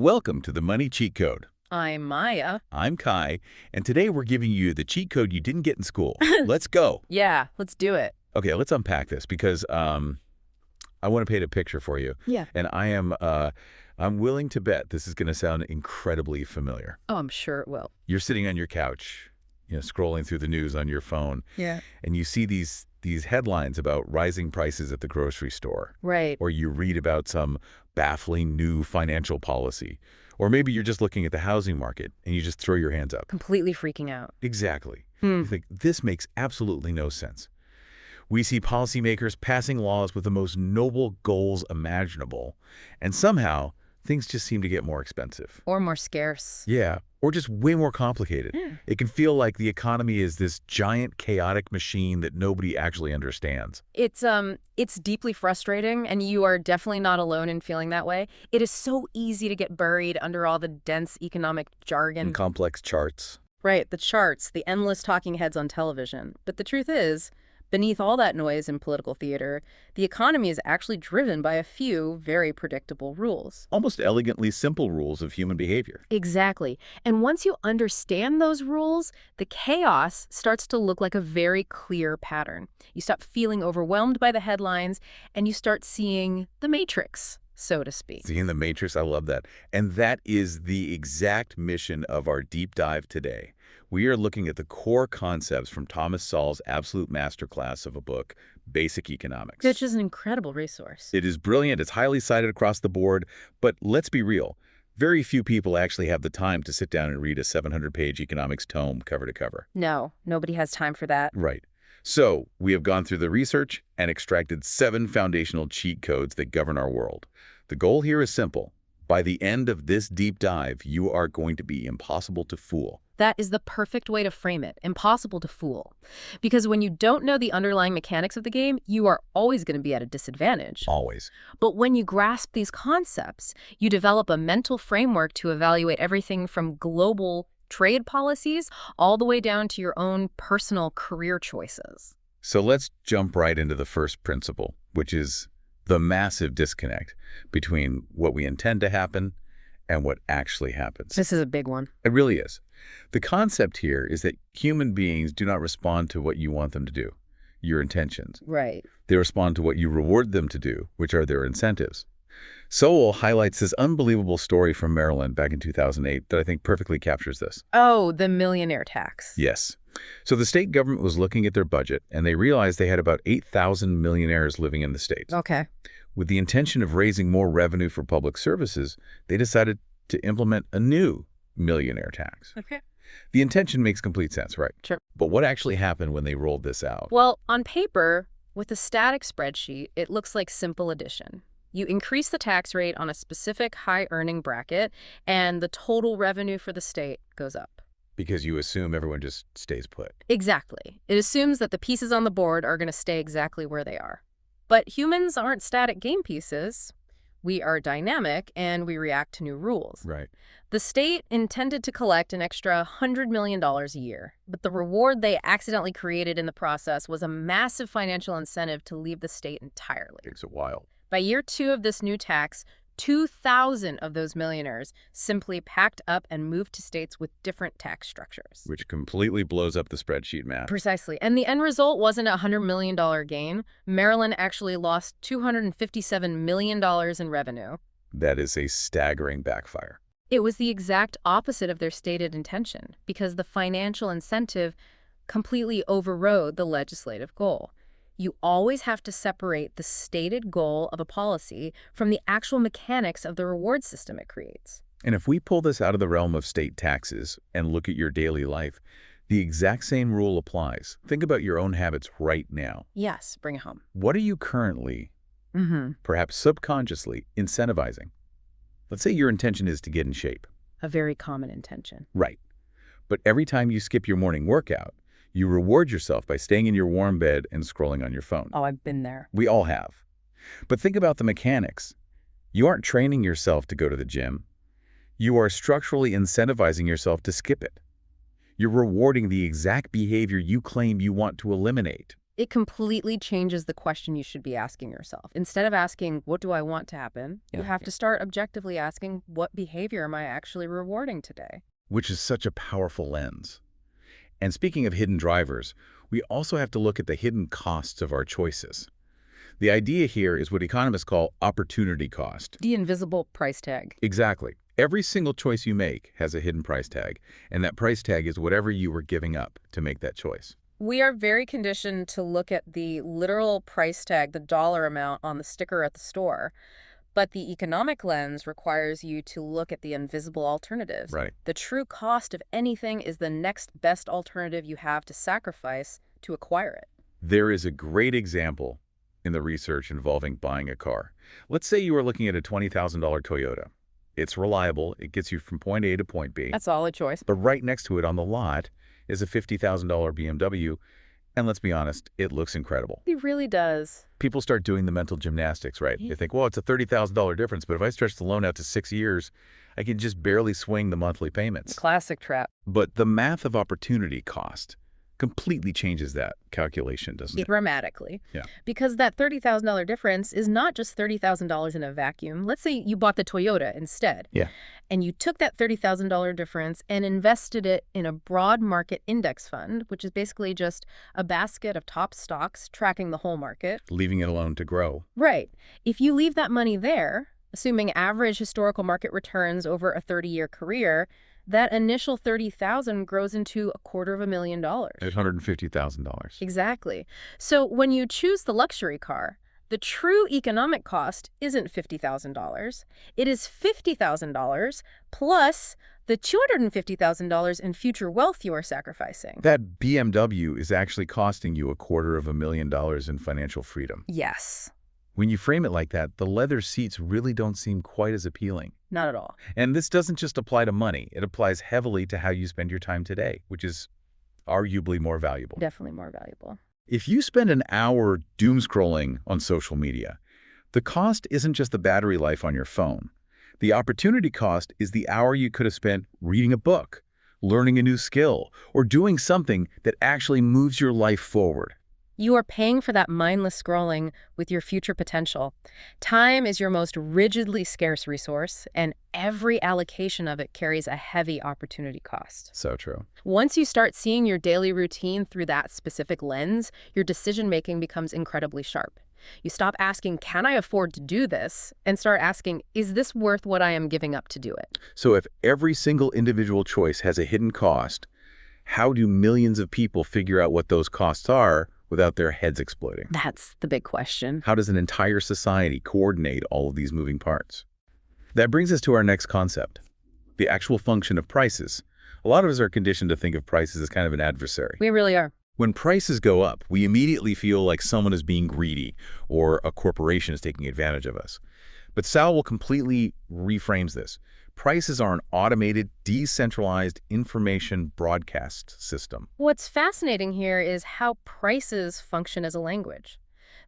Welcome to the Money Cheat Code. I'm Maya. I'm Kai, and today we're giving you the cheat code you didn't get in school. Let's go. Yeah, let's do it. Okay, let's unpack this because I want to paint a picture for you. Yeah. And I'm willing to bet this is going to sound incredibly familiar. Oh, I'm sure it will. You're sitting on your couch, scrolling through the news on your phone. Yeah. And you see these headlines about rising prices at the grocery store. Right. Or you read about some baffling new financial policy. Or maybe you're just looking at the housing market and you just throw your hands up. Completely freaking out. Exactly. You think, this makes absolutely no sense. We see policymakers passing laws with the most noble goals imaginable, and somehow things just seem to get more expensive. Or more scarce. Yeah, or just way more complicated. Yeah. It can feel like the economy is this giant chaotic machine that nobody actually understands. It's deeply frustrating, and you are definitely not alone in feeling that way. It is so easy to get buried under all the dense economic jargon. And complex charts. Right, the charts, the endless talking heads on television. But the truth is, beneath all that noise in political theater, the economy is actually driven by a few very predictable rules. Almost elegantly simple rules of human behavior. Exactly. And once you understand those rules, the chaos starts to look like a very clear pattern. You stop feeling overwhelmed by the headlines, and you start seeing the matrix, so to speak. Seeing the matrix, I love that. And that is the exact mission of our deep dive today. We are looking at the core concepts from Thomas Sowell's absolute masterclass of a book, Basic Economics. Which is an incredible resource. It is brilliant. It's highly cited across the board. But let's be real. Very few people actually have the time to sit down and read a 700-page economics tome cover to cover. No, nobody has time for that. Right. So we have gone through the research and extracted 7 foundational cheat codes that govern our world. The goal here is simple. By the end of this deep dive, you are going to be impossible to fool. That is the perfect way to frame it. Impossible to fool. Because when you don't know the underlying mechanics of the game, you are always going to be at a disadvantage. Always. But when you grasp these concepts, you develop a mental framework to evaluate everything from global trade policies all the way down to your own personal career choices. So let's jump right into the first principle, which is the massive disconnect between what we intend to happen and what actually happens. This is a big one. It really is. The concept here is that human beings do not respond to what you want them to do, your intentions. Right. They respond to what you reward them to do, which are their incentives. Sowell highlights this unbelievable story from Maryland back in 2008 that I think perfectly captures this. Oh, the millionaire tax. Yes. So the state government was looking at their budget, and they realized they had about 8,000 millionaires living in the state. Okay. With the intention of raising more revenue for public services, they decided to implement a new millionaire tax. Okay. The intention makes complete sense, right? Sure. But what actually happened when they rolled this out? Well, on paper, with a static spreadsheet, it looks like simple addition. You increase the tax rate on a specific high-earning bracket, and the total revenue for the state goes up. Because you assume everyone just stays put. Exactly. It assumes that the pieces on the board are going to stay exactly where they are. But humans aren't static game pieces. We are dynamic, and we react to new rules. Right. The state intended to collect an extra $100 million a year, but the reward they accidentally created in the process was a massive financial incentive to leave the state entirely. Takes a while. By year 2 of this new tax, 2,000 of those millionaires simply packed up and moved to states with different tax structures. Which completely blows up the spreadsheet math. Precisely. And the end result wasn't a $100 million gain. Maryland actually lost $257 million in revenue. That is a staggering backfire. It was the exact opposite of their stated intention, because the financial incentive completely overrode the legislative goal. You always have to separate the stated goal of a policy from the actual mechanics of the reward system it creates. And if we pull this out of the realm of state taxes and look at your daily life, the exact same rule applies. Think about your own habits right now. Yes, bring it home. What are you currently, perhaps subconsciously, incentivizing? Let's say your intention is to get in shape. A very common intention. Right. But every time you skip your morning workout, you reward yourself by staying in your warm bed and scrolling on your phone. Oh, I've been there. We all have. But think about the mechanics. You aren't training yourself to go to the gym. You are structurally incentivizing yourself to skip it. You're rewarding the exact behavior you claim you want to eliminate. It completely changes the question you should be asking yourself. Instead of asking, what do I want to happen? You have to start objectively asking, what behavior am I actually rewarding today? Which is such a powerful lens. And speaking of hidden drivers, we also have to look at the hidden costs of our choices. The idea here is what economists call opportunity cost. The invisible price tag. Exactly. Every single choice you make has a hidden price tag, and that price tag is whatever you were giving up to make that choice. We are very conditioned to look at the literal price tag, the dollar amount on the sticker at the store. But the economic lens requires you to look at the invisible alternatives. Right. The true cost of anything is the next best alternative you have to sacrifice to acquire it. There is a great example in the research involving buying a car. Let's say you are looking at a $20,000 Toyota. It's reliable. It gets you from point A to point B. That's a solid choice. But right next to it on the lot is a $50,000 BMW, and let's be honest, it looks incredible. It really does. People start doing the mental gymnastics, right? They think, well, it's a $30,000 difference, but if I stretch the loan out to 6 years, I can just barely swing the monthly payments. Classic trap. But the math of opportunity cost completely changes that calculation, doesn't it? Dramatically. Yeah. Because that $30,000 difference is not just $30,000 in a vacuum. Let's say you bought the Toyota instead. Yeah. And you took that $30,000 difference and invested it in a broad market index fund, which is basically just a basket of top stocks tracking the whole market. Leaving it alone to grow. Right. If you leave that money there, assuming average historical market returns over a 30-year career, that initial $30,000 grows into $250,000. $850,000. Exactly. So when you choose the luxury car, the true economic cost isn't $50,000. It is $50,000 plus the $250,000 in future wealth you are sacrificing. That BMW is actually costing you $250,000 in financial freedom. Yes. When you frame it like that, the leather seats really don't seem quite as appealing. Not at all. And this doesn't just apply to money. It applies heavily to how you spend your time today, which is arguably more valuable. Definitely more valuable. If you spend an hour doom scrolling on social media, the cost isn't just the battery life on your phone. The opportunity cost is the hour you could have spent reading a book, learning a new skill, or doing something that actually moves your life forward. You are paying for that mindless scrolling with your future potential. Time is your most rigidly scarce resource, and every allocation of it carries a heavy opportunity cost. So true. Once you start seeing your daily routine through that specific lens, your decision-making becomes incredibly sharp. You stop asking, can I afford to do this? And start asking, is this worth what I am giving up to do it? So if every single individual choice has a hidden cost, how do millions of people figure out what those costs are without their heads exploding? That's the big question. How does an entire society coordinate all of these moving parts? That brings us to our next concept, the actual function of prices. A lot of us are conditioned to think of prices as kind of an adversary. We really are. When prices go up, we immediately feel like someone is being greedy or a corporation is taking advantage of us. But Sowell completely reframes this. Prices are an automated, decentralized information broadcast system. What's fascinating here is how prices function as a language.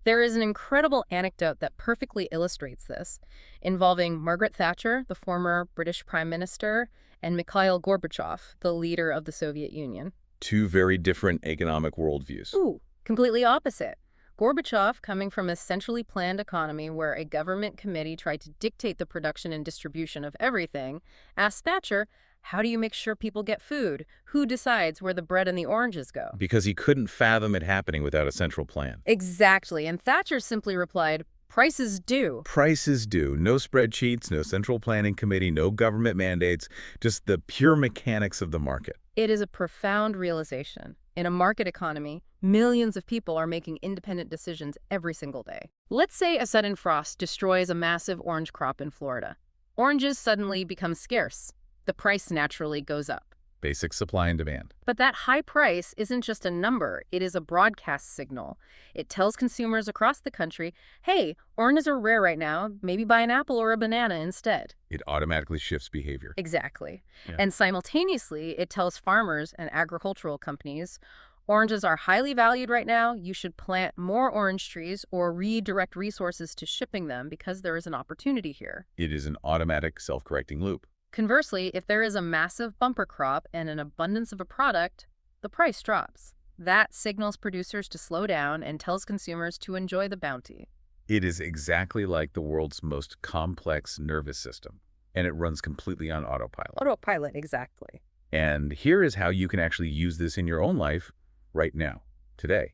There is an incredible anecdote that perfectly illustrates this, involving Margaret Thatcher, the former British Prime Minister, and Mikhail Gorbachev, the leader of the Soviet Union. Two very different economic worldviews. Ooh, completely opposite. Gorbachev, coming from a centrally planned economy where a government committee tried to dictate the production and distribution of everything, asked Thatcher, how do you make sure people get food? Who decides where the bread and the oranges go? Because he couldn't fathom it happening without a central plan. Exactly. And Thatcher simply replied, prices do. Prices do. No spreadsheets, no central planning committee, no government mandates, just the pure mechanics of the market. It is a profound realization. In a market economy, millions of people are making independent decisions every single day. Let's say a sudden frost destroys a massive orange crop in Florida. Oranges suddenly become scarce. The price naturally goes up. Basic supply and demand. But that high price isn't just a number, it is a broadcast signal. It tells consumers across the country, hey, oranges are rare right now, maybe buy an apple or a banana instead. It automatically shifts behavior. Exactly. Yeah. And simultaneously, it tells farmers and agricultural companies, oranges are highly valued right now, you should plant more orange trees or redirect resources to shipping them because there is an opportunity here. It is an automatic self-correcting loop. Conversely, if there is a massive bumper crop and an abundance of a product, the price drops. That signals producers to slow down and tells consumers to enjoy the bounty. It is exactly like the world's most complex nervous system, and it runs completely on autopilot. Autopilot, exactly. And here is how you can actually use this in your own life right now, today.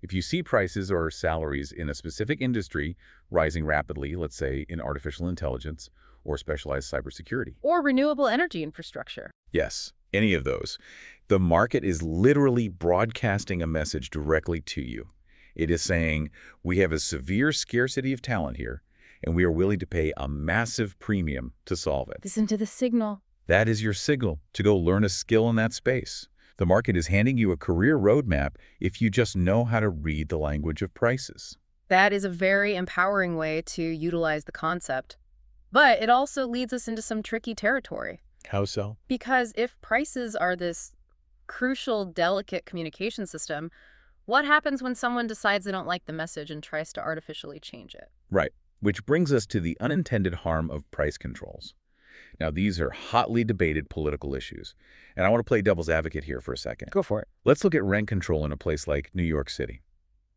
If you see prices or salaries in a specific industry rising rapidly, let's say in artificial intelligence or specialized cybersecurity. Or renewable energy infrastructure. Yes, any of those. The market is literally broadcasting a message directly to you. It is saying, we have a severe scarcity of talent here, and we are willing to pay a massive premium to solve it. Listen to the signal. That is your signal to go learn a skill in that space. The market is handing you a career roadmap if you just know how to read the language of prices. That is a very empowering way to utilize the concept. But it also leads us into some tricky territory. How so? Because if prices are this crucial, delicate communication system, what happens when someone decides they don't like the message and tries to artificially change it? Right, which brings us to the unintended harm of price controls. Now, these are hotly debated political issues, and I want to play devil's advocate here for a second. Go for it. Let's look at rent control in a place like New York City.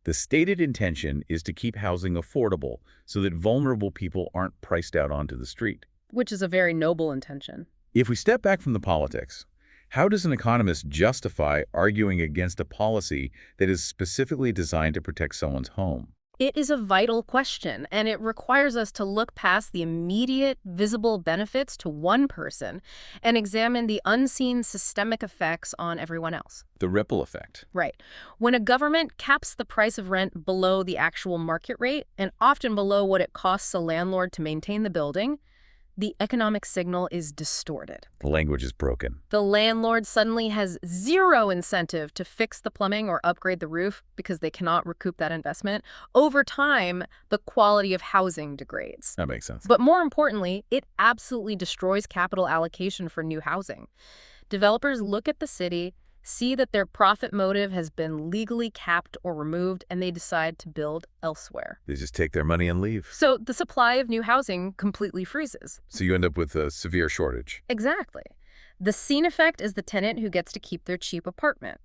The stated intention is to keep housing affordable so that vulnerable people aren't priced out onto the street. Which is a very noble intention. If we step back from the politics, how does an economist justify arguing against a policy that is specifically designed to protect someone's home? It is a vital question, and it requires us to look past the immediate, visible benefits to one person and examine the unseen systemic effects on everyone else. The ripple effect. Right. When a government caps the price of rent below the actual market rate, and often below what it costs a landlord to maintain the building, the economic signal is distorted. The language is broken. The landlord suddenly has zero incentive to fix the plumbing or upgrade the roof because they cannot recoup that investment. Over time, the quality of housing degrades. That makes sense. But more importantly, it absolutely destroys capital allocation for new housing. Developers look at the city, see that their profit motive has been legally capped or removed, and they decide to build elsewhere. They just take their money and leave. So the supply of new housing completely freezes. So you end up with a severe shortage. Exactly. The seen effect is the tenant who gets to keep their cheap apartment.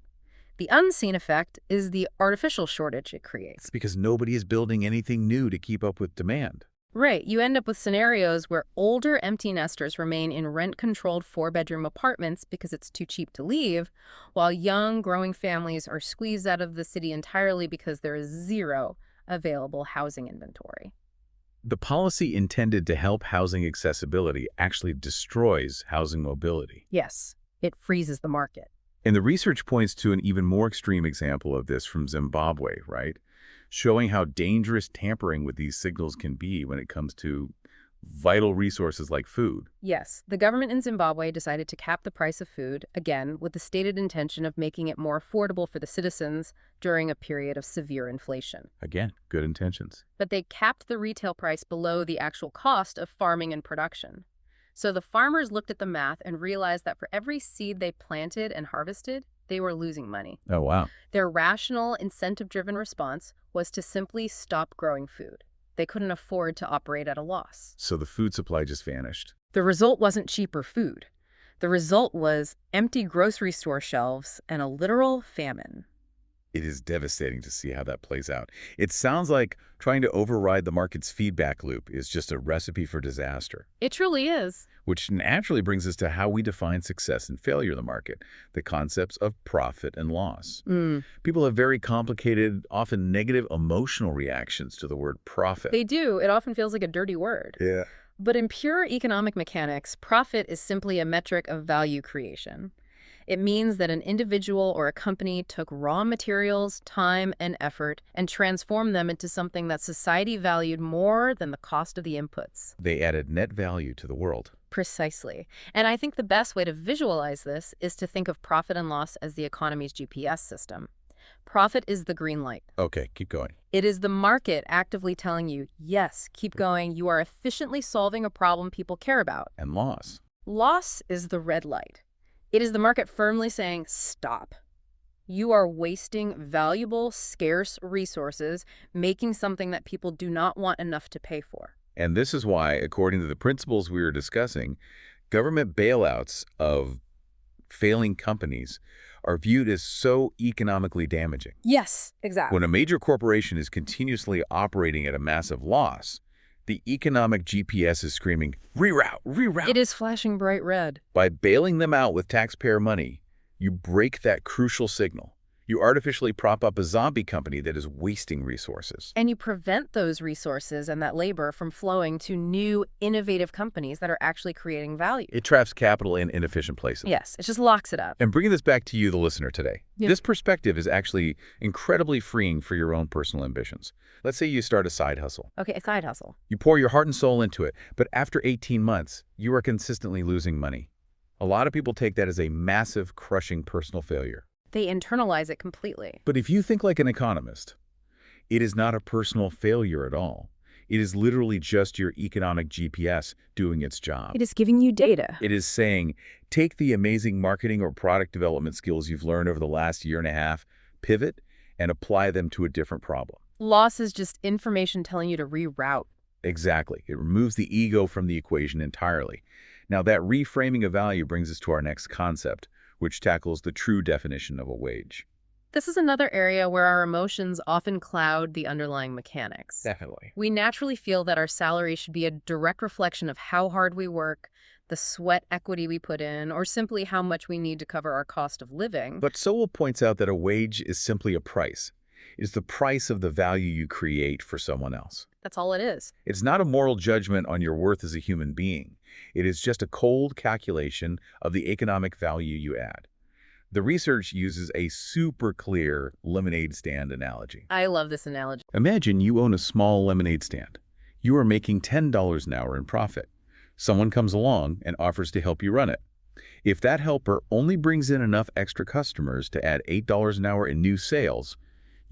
The unseen effect is the artificial shortage it creates. It's because nobody is building anything new to keep up with demand. Right. You end up with scenarios where older empty nesters remain in rent-controlled 4-bedroom apartments because it's too cheap to leave, while young, growing families are squeezed out of the city entirely because there is zero available housing inventory. The policy intended to help housing accessibility actually destroys housing mobility. Yes, it freezes the market. And the research points to an even more extreme example of this from Zimbabwe, right? Showing how dangerous tampering with these signals can be when it comes to vital resources like food. Yes, the government in Zimbabwe decided to cap the price of food, again, with the stated intention of making it more affordable for the citizens during a period of severe inflation. Again, good intentions. But they capped the retail price below the actual cost of farming and production. So the farmers looked at the math and realized that for every seed they planted and harvested, they were losing money. Oh, wow. Their rational, incentive-driven response was to simply stop growing food. They couldn't afford to operate at a loss. So the food supply just vanished. The result wasn't cheaper food. The result was empty grocery store shelves and a literal famine. It is devastating to see how that plays out. It sounds like trying to override the market's feedback loop is just a recipe for disaster. It truly is. Which naturally brings us to how we define success and failure in the market, the concepts of profit and loss. People have very complicated, often negative emotional reactions to the word profit. They do. It often feels like a dirty word. Yeah. But in pure economic mechanics, profit is simply a metric of value creation. It means that an individual or a company took raw materials, time, and effort and transformed them into something that society valued more than the cost of the inputs. They added net value to the world. Precisely. And I think the best way to visualize this is to think of profit and loss as the economy's GPS system. Profit is the green light. Okay, keep going. It is the market actively telling you, yes, keep going. You are efficiently solving a problem people care about. And loss. Loss is the red light. It is the market firmly saying, stop. You are wasting valuable, scarce resources, making something that people do not want enough to pay for. And this is why, according to the principles we were discussing, government bailouts of failing companies are viewed as so economically damaging. Yes, exactly. When a major corporation is continuously operating at a massive loss, the economic GPS is screaming, reroute, reroute. It is flashing bright red. By bailing them out with taxpayer money, you break that crucial signal. You artificially prop up a zombie company that is wasting resources. And you prevent those resources and that labor from flowing to new, innovative companies that are actually creating value. It traps capital in inefficient places. Yes, it just locks it up. And bringing this back to you, the listener, today, this perspective is actually incredibly freeing for your own personal ambitions. Let's say you start a side hustle. Okay, a side hustle. You pour your heart and soul into it, but after 18 months, you are consistently losing money. A lot of people take that as a massive, crushing personal failure. They internalize it completely. But if you think like an economist, it is not a personal failure at all. It is literally just your economic GPS doing its job. It is giving you data. It is saying, take the amazing marketing or product development skills you've learned over the last year and a half, pivot, and apply them to a different problem. Loss is just information telling you to reroute. Exactly. It removes the ego from the equation entirely. Now, that reframing of value brings us to our next concept, which tackles the true definition of a wage. This is another area where our emotions often cloud the underlying mechanics. Definitely. We naturally feel that our salary should be a direct reflection of how hard we work, the sweat equity we put in, or simply how much we need to cover our cost of living. But Sowell points out that a wage is simply a price. It is the price of the value you create for someone else. That's all it is. It's not a moral judgment on your worth as a human being. It is just a cold calculation of the economic value you add. The research uses a super clear lemonade stand analogy. I love this analogy. Imagine you own a small lemonade stand. You are making $10 an hour in profit. Someone comes along and offers to help you run it. If that helper only brings in enough extra customers to add $8 an hour in new sales,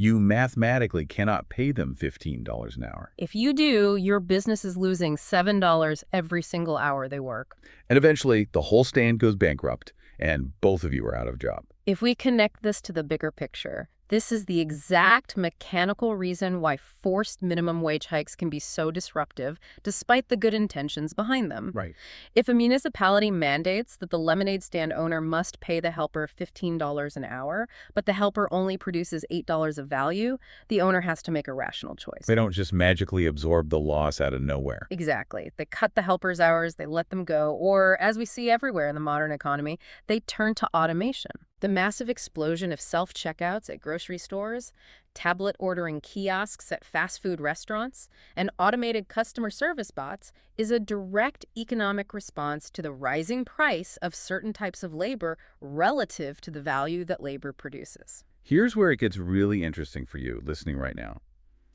you mathematically cannot pay them $15 an hour. If you do, your business is losing $7 every single hour they work. And eventually, the whole stand goes bankrupt, and both of you are out of job. If we connect this to the bigger picture, this is the exact mechanical reason why forced minimum wage hikes can be so disruptive, despite the good intentions behind them. Right. If a municipality mandates that the lemonade stand owner must pay the helper $15 an hour, but the helper only produces $8 of value, the owner has to make a rational choice. They don't just magically absorb the loss out of nowhere. Exactly. They cut the helper's hours, they let them go, or, as we see everywhere in the modern economy, they turn to automation. The massive explosion of self-checkouts at grocery stores, tablet ordering kiosks at fast food restaurants, and automated customer service bots is a direct economic response to the rising price of certain types of labor relative to the value that labor produces. Here's where it gets really interesting for you listening right now.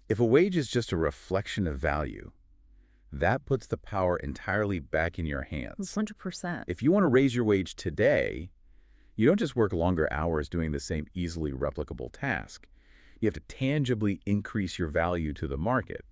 If a wage is just a reflection of value, that puts the power entirely back in your hands. 100%. If you want to raise your wage today, you don't just work longer hours doing the same easily replicable task. You have to tangibly increase your value to the market.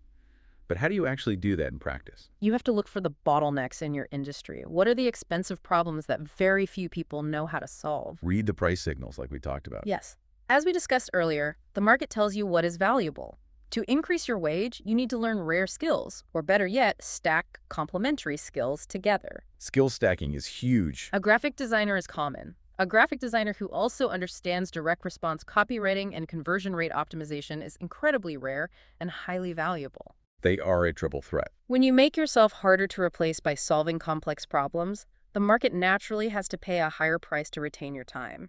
But how do you actually do that in practice? You have to look for the bottlenecks in your industry. What are the expensive problems that very few people know how to solve? Read the price signals like we talked about. Yes. As we discussed earlier, the market tells you what is valuable. To increase your wage, you need to learn rare skills, or better yet, stack complementary skills together. Skill stacking is huge. A graphic designer is common. A graphic designer who also understands direct response copywriting and conversion rate optimization is incredibly rare and highly valuable. They are a triple threat. When you make yourself harder to replace by solving complex problems, the market naturally has to pay a higher price to retain your time.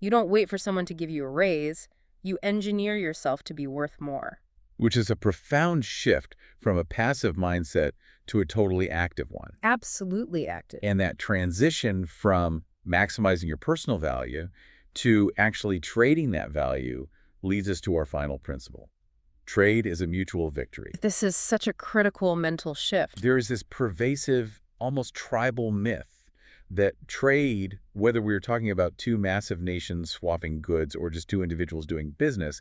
You don't wait for someone to give you a raise. You engineer yourself to be worth more. Which is a profound shift from a passive mindset to a totally active one. Absolutely active. And that transition from maximizing your personal value to actually trading that value leads us to our final principle. Trade is a mutual victory. This is such a critical mental shift. There is this pervasive, almost tribal myth that trade, whether we're talking about two massive nations swapping goods or just two individuals doing business,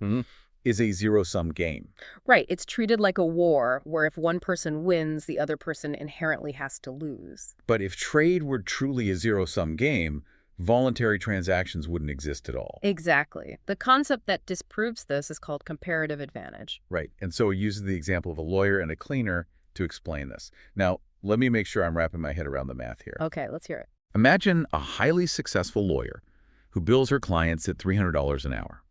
is a zero-sum game. Right. It's treated like a war where if one person wins, the other person inherently has to lose. But if trade were truly a zero-sum game, voluntary transactions wouldn't exist at all. Exactly. The concept that disproves this is called comparative advantage. Right. And so it uses the example of a lawyer and a cleaner to explain this. Now, let me make sure I'm wrapping my head around the math here. Okay, let's hear it. Imagine a highly successful lawyer who bills her clients at $300 an hour.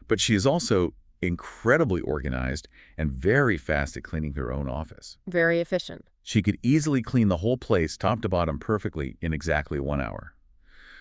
But she is also incredibly organized and very fast at cleaning her own office. Very efficient. She could easily clean the whole place top to bottom perfectly in exactly 1 hour.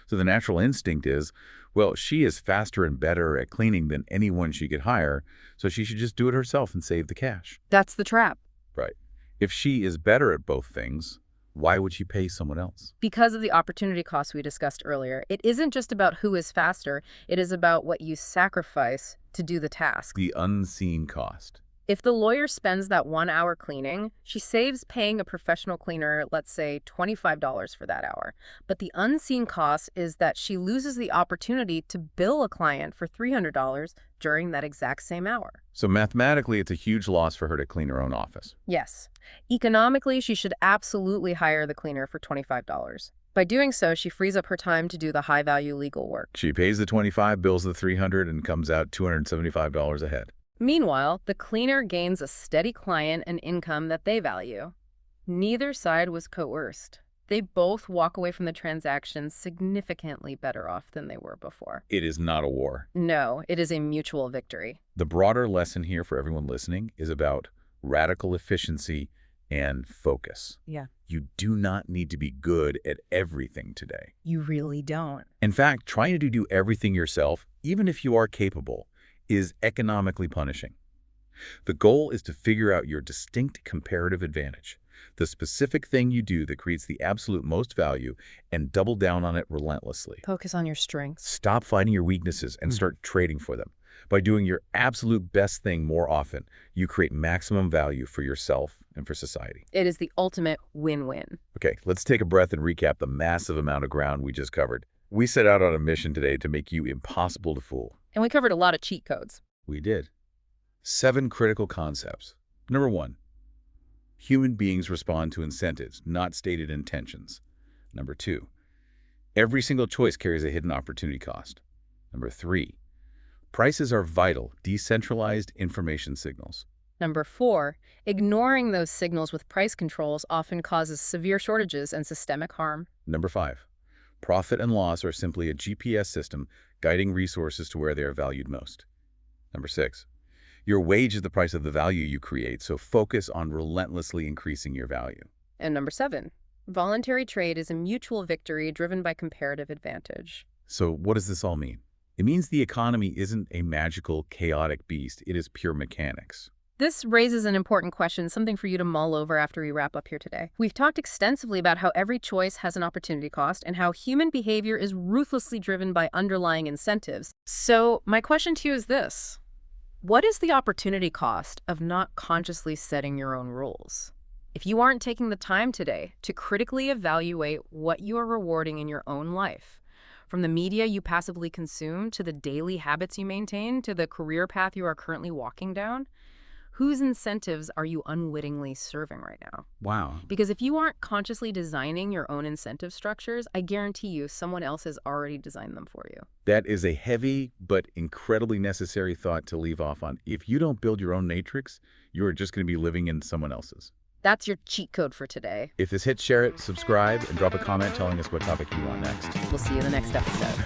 So the natural instinct is, well, she is faster and better at cleaning than anyone she could hire, so she should just do it herself and save the cash. That's the trap. Right. If she is better at both things, why would she pay someone else? Because of the opportunity cost we discussed earlier, it isn't just about who is faster, it is about what you sacrifice to do the task. The unseen cost. If the lawyer spends that 1 hour cleaning, she saves paying a professional cleaner, let's say $25 for that hour. But the unseen cost is that she loses the opportunity to bill a client for $300 during that exact same hour. So mathematically, it's a huge loss for her to clean her own office. Yes. Economically, she should absolutely hire the cleaner for $25. By doing so, she frees up her time to do the high-value legal work. She pays the $25, bills the $300, and comes out $275 ahead. Meanwhile, the cleaner gains a steady client and income that they value. Neither side was coerced. They both walk away from the transaction significantly better off than they were before. It is not a war. No, it is a mutual victory. The broader lesson here for everyone listening is about radical efficiency and focus. Yeah. You do not need to be good at everything today. You really don't. In fact, trying to do everything yourself, even if you are capable, is economically punishing. The goal is to figure out your distinct comparative advantage, the specific thing you do that creates the absolute most value, and double down on it relentlessly. Focus on your strengths. Stop fighting your weaknesses and start trading for them. By doing your absolute best thing more often, you create maximum value for yourself and for society. It is the ultimate win-win. Okay, let's take a breath and recap the massive amount of ground we just covered. We set out on a mission today to make you impossible to fool. And we covered a lot of cheat codes. We did. 7 critical concepts. Number 1, human beings respond to incentives, not stated intentions. Number 2, every single choice carries a hidden opportunity cost. Number 3, prices are vital, decentralized information signals. Number 4, ignoring those signals with price controls often causes severe shortages and systemic harm. Number 5, profit and loss are simply a GPS system guiding resources to where they are valued most. Number 6, your wage is the price of the value you create, so focus on relentlessly increasing your value. And number 7, voluntary trade is a mutual victory driven by comparative advantage. So what does this all mean? It means the economy isn't a magical, chaotic beast. It is pure mechanics. This raises an important question, something for you to mull over after we wrap up here today. We've talked extensively about how every choice has an opportunity cost and how human behavior is ruthlessly driven by underlying incentives. So my question to you is this: what is the opportunity cost of not consciously setting your own rules? If you aren't taking the time today to critically evaluate what you are rewarding in your own life, from the media you passively consume to the daily habits you maintain to the career path you are currently walking down, whose incentives are you unwittingly serving right now? Wow. Because if you aren't consciously designing your own incentive structures, I guarantee you someone else has already designed them for you. That is a heavy but incredibly necessary thought to leave off on. If you don't build your own matrix, you are just going to be living in someone else's. That's your cheat code for today. If this hits, share it, subscribe, and drop a comment telling us what topic you want next. We'll see you in the next episode.